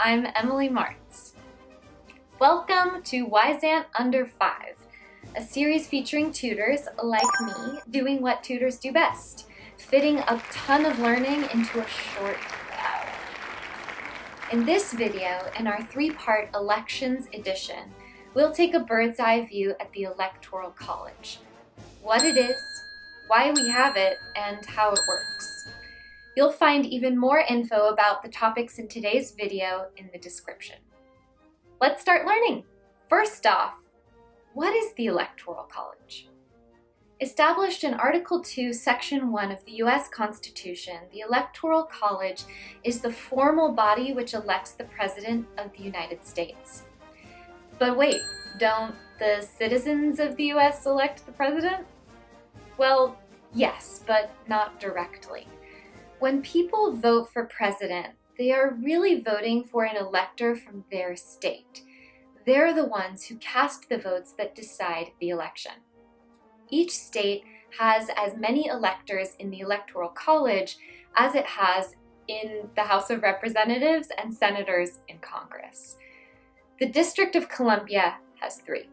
I'm Emilie M. Welcome to Wyzant Under 5, a series featuring tutors like me doing what tutors do best, fitting a ton of learning into a short hour. In this video, in our 3-part Elections edition, we'll take a bird's eye view at the Electoral College, what it is, why we have it, and how it works. You'll find even more info about the topics in today's video in the description. Let's start learning. First off, what is the Electoral College? Established in Article 2, Section 1 of the U.S. Constitution, the Electoral College is the formal body which elects the President of the United States. But wait, don't the citizens of the U.S. elect the President? Well, yes, but not directly. When people vote for president, they are really voting for an elector from their state. They're the ones who cast the votes that decide the election. Each state has as many electors in the Electoral College as it has in the House of Representatives and senators in Congress. The District of Columbia has 3.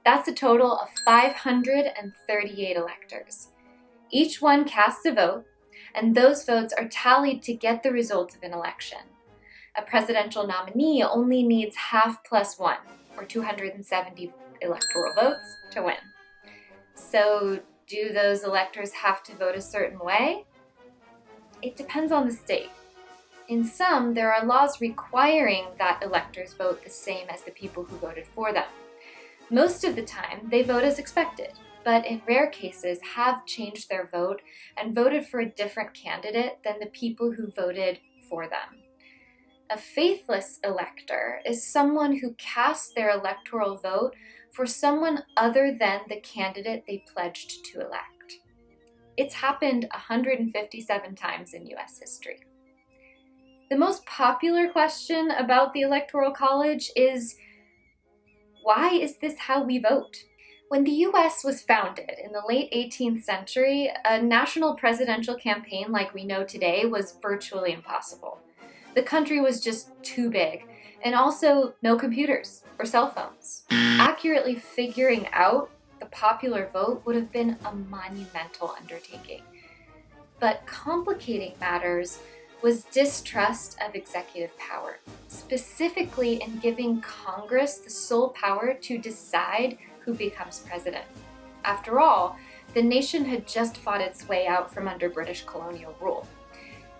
That's a total of 538 electors. Each one casts a vote, and those votes are tallied to get the result of an election. A presidential nominee only needs half plus 1, or 270 electoral votes, to win. So, do those electors have to vote a certain way? It depends on the state. In some, there are laws requiring that electors vote the same as the people who voted for them. Most of the time, they vote as expected, but in rare cases have changed their vote and voted for a different candidate than the people who voted for them. A faithless elector is someone who casts their electoral vote for someone other than the candidate they pledged to elect. It's happened 157 times in U.S. history. The most popular question about the Electoral College is, why is this how we vote? When the U.S. was founded in the late 18th century, a national presidential campaign like we know today was virtually impossible. The country was just too big, and also no computers or cell phones. Accurately figuring out the popular vote would have been a monumental undertaking. But complicating matters was distrust of executive power, specifically in giving Congress the sole power to decide who becomes president. After all, the nation had just fought its way out from under British colonial rule.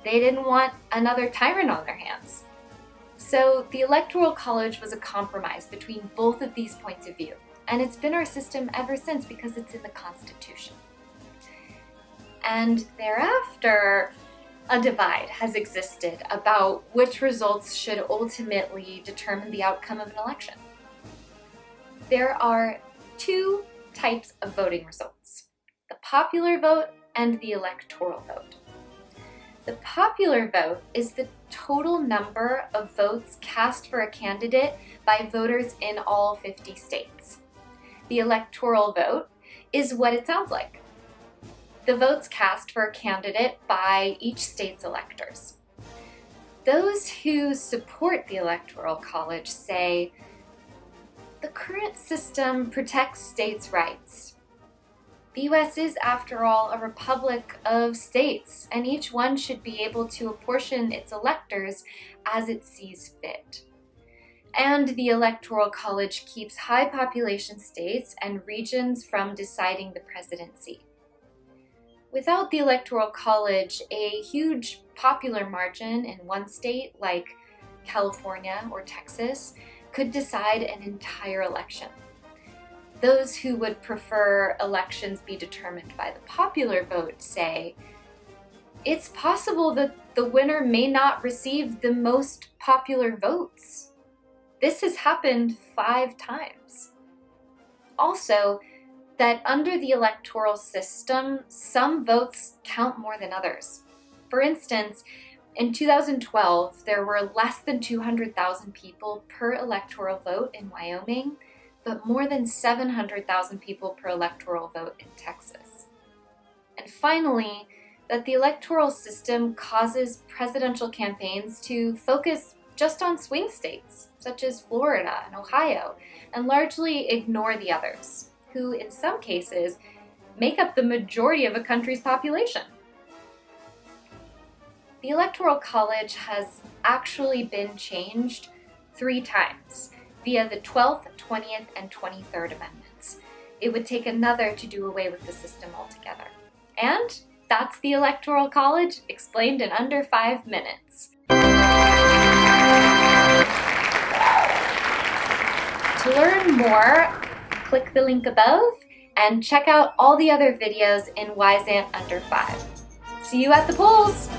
They didn't want another tyrant on their hands. So the Electoral College was a compromise between both of these points of view, and it's been our system ever since because it's in the Constitution. And thereafter, a divide has existed about which results should ultimately determine the outcome of an election. There are 2 types of voting results: the popular vote and the electoral vote. The popular vote is the total number of votes cast for a candidate by voters in all 50 states. The electoral vote is what it sounds like: the votes cast for a candidate by each state's electors. Those who support the Electoral College say, the current system protects states' rights. The U.S. is, after all, a republic of states, and each one should be able to apportion its electors as it sees fit. And the Electoral College keeps high population states and regions from deciding the presidency. Without the Electoral College, a huge popular margin in one state, like California or Texas, could decide an entire election. Those who would prefer elections be determined by the popular vote say, it's possible that the winner may not receive the most popular votes. This has happened 5 times. Also, that under the electoral system, some votes count more than others. For instance, in 2012, there were less than 200,000 people per electoral vote in Wyoming, but more than 700,000 people per electoral vote in Texas. And finally, that the electoral system causes presidential campaigns to focus just on swing states, such as Florida and Ohio, and largely ignore the others, who in some cases make up the majority of a country's population. The Electoral College has actually been changed 3 times via the 12th, 20th, and 23rd Amendments. It would take another to do away with the system altogether. And that's the Electoral College explained in under 5 minutes. To learn more, click the link above and check out all the other videos in Wyzant Under 5. See you at the polls!